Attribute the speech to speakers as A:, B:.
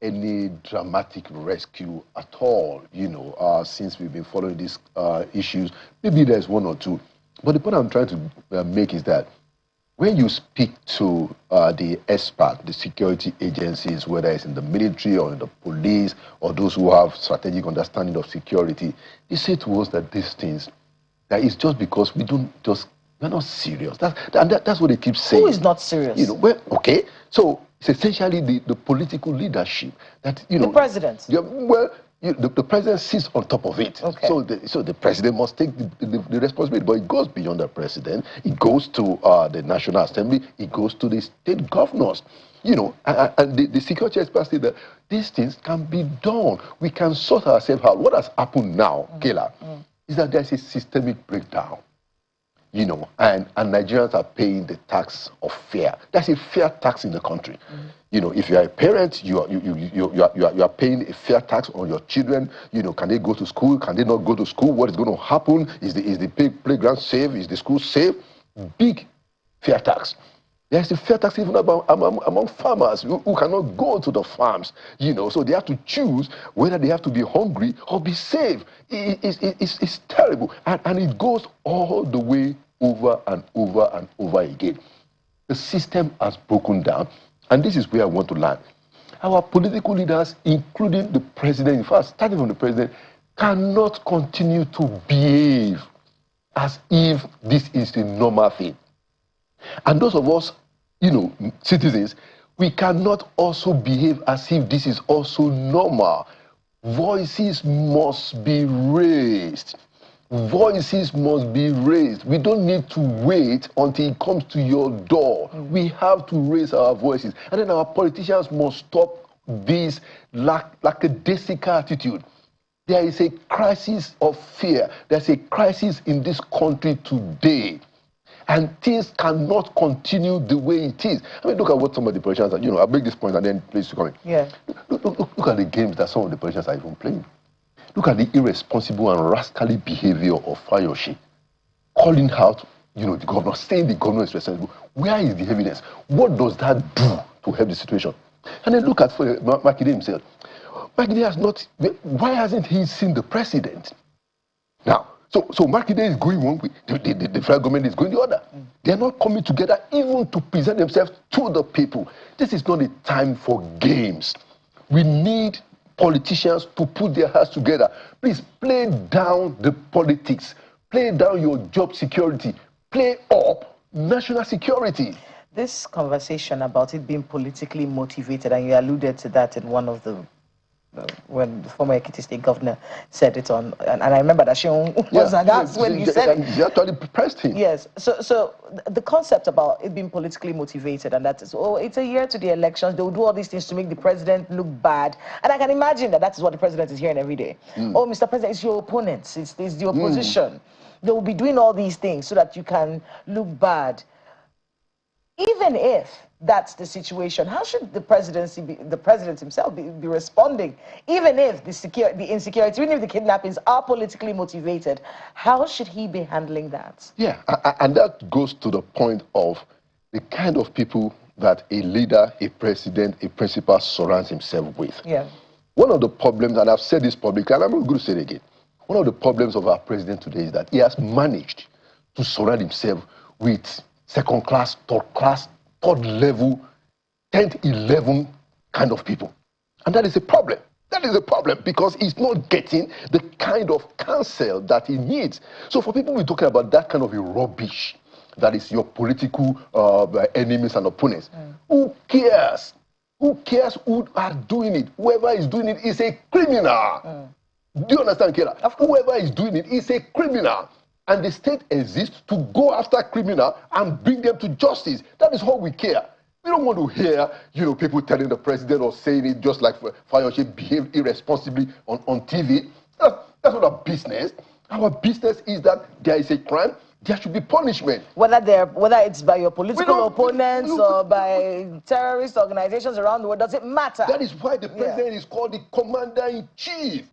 A: any dramatic rescue at all, since we've been following these issues. Maybe there's one or two. But the point I'm trying to make is that when you speak to the expert, the security agencies, whether it's in the military or in the police or those who have strategic understanding of security, they say to us that these things, that it's just because we're not serious. That's what they keep saying.
B: Who is not serious?
A: Okay. So it's essentially the political leadership that
B: the president.
A: The president sits on top of it.
B: Okay.
A: So the president must take the responsibility, but it goes beyond the president. It goes to the National Assembly. It goes to the state governors. And the security experts say that these things can be done. We can sort ourselves out. What has happened now, Kayla, is that there's a systemic breakdown. And Nigerians are paying the tax of fear. That's a fair tax in the country. If you are a parent, you are paying a fair tax on your children. Can they go to school? Can they not go to school? What is going to happen? Is the playground safe? Is the school safe? Big fair tax. There's a fair tax even among farmers who cannot go to the farms. So they have to choose whether they have to be hungry or be safe. It's terrible, and it goes all the way over and over and over again. The system has broken down, and this is where I want to land. Our political leaders, including the president, in fact, starting from the president, cannot continue to behave as if this is a normal thing. And those of us, citizens, we cannot also behave as if this is also normal. Voices must be raised. Voices must be raised. We don't need to wait until it comes to your door. We have to raise our voices. And then our politicians must stop this lackadaisical attitude. There is a crisis of fear. There's a crisis in this country today. And things cannot continue the way it is. Look at what some of the politicians are. I'll make this point and then please to come in.
B: Yeah.
A: Look at the games that some of the politicians are even playing. Look at the irresponsible and rascally behavior of Fayose, calling out, the governor, saying the governor is responsible. Where is the evidence? What does that do to help the situation? And then look at Makinde himself. Makinde has not. Why hasn't he seen the president? Now, so Makinde is going one way, the federal government is going the other. They are not coming together even to present themselves to the people. This is not a time for games. We need politicians to put their hearts together. Please play down the politics. Play down your job security. Play up national security.
B: This conversation about it being politically motivated, and you alluded to that in one of the when the former Ekiti State governor said it on, and I remember that she was aghast when you said it.
A: You actually pressed him.
B: Yes. So the concept about it being politically motivated, and that is, it's a year to the elections. They will do all these things to make the president look bad, and I can imagine that is what the president is hearing every day. Oh, Mr. President, it's your opponents. It's the opposition. They will be doing all these things so that you can look bad. Even if that's the situation, how should the president himself be responding? Even if the insecurity, even if the kidnappings are politically motivated, how should he be handling that?
A: Yeah, and that goes to the point of the kind of people that a leader, a president, a principal surrounds himself with.
B: Yeah.
A: One of the problems, and I've said this publicly, and I'm going to say it again, one of the problems of our president today is that he has managed to surround himself with second class, third level, 10th, 11 kind of people. And that is a problem. That is a problem because he's not getting the kind of counsel that he needs. So for people we're talking about that kind of a rubbish, that is your political enemies and opponents, who cares? Who cares who are doing it? Whoever is doing it is a criminal. Do you understand, Kira? Whoever is doing it is a criminal. And the state exists to go after criminals and bring them to justice. That is all we care. We don't want to hear, people telling the president or saying it just like Fayose behaved irresponsibly on TV. That's not our business. Our business is that there is a crime, there should be punishment.
B: Whether it's by your political opponents or by terrorist organizations around the world, doesn't matter.
A: That is why the president is called the commander-in-chief.